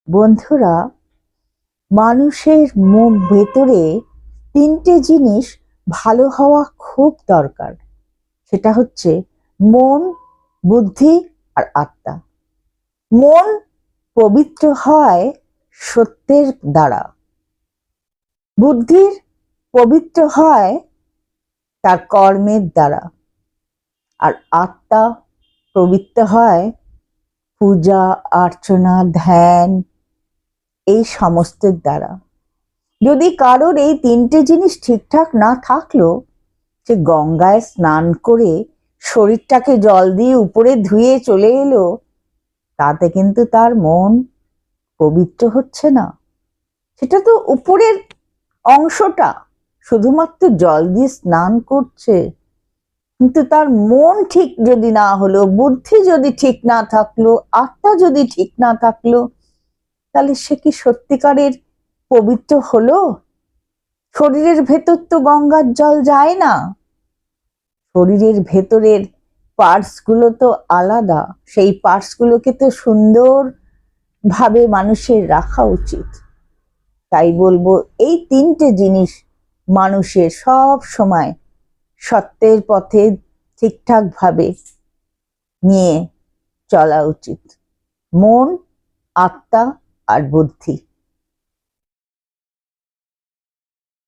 বন্ধুরা, মানুষের ভেতরে তিনটে জিনিস ভালো হওয়া খুব দরকার। সেটা হচ্ছে মন, বুদ্ধি আর আত্মা। মন পবিত্র হয় সত্যের দ্বারা, বুদ্ধির পবিত্র হয় তার কর্মের দ্বারা, আর আত্মা পবিত্র হয় পূজা, অর্চনা, ধ্যান এই সমস্তের দ্বারা। যদি কারোর এই তিনটে জিনিস ঠিকঠাক না থাকলো, সে গঙ্গায় স্নান করে শরীরটাকে জল দিয়ে উপরে ধুয়ে চলে এলো, তাতে কিন্তু তার মন পবিত্র হচ্ছে না। সেটা তো উপরের অংশটা, শুধুমাত্র জল দিয়ে স্নান করছে, কিন্তু তার মন ঠিক যদি না হলো, বুদ্ধি যদি ঠিক না থাকলো, আত্মা যদি ঠিক না থাকলো, তাহলে সে কি সত্যিকারের পবিত্র হলো? শরীরের ভেতর তো গঙ্গার জল যায় না, শরীরের ভেতরের পার্টস গুলো তো আলাদা। সেই পার্টস গুলোকে তো সুন্দর ভাবে মানুষের রাখা উচিত। তাই বলবো, এই তিনটে জিনিস মানুষের সব সময় সত্যের পথে ঠিকঠাক ভাবে নিয়ে চলা উচিত: মন, আত্মা আর বুদ্ধি।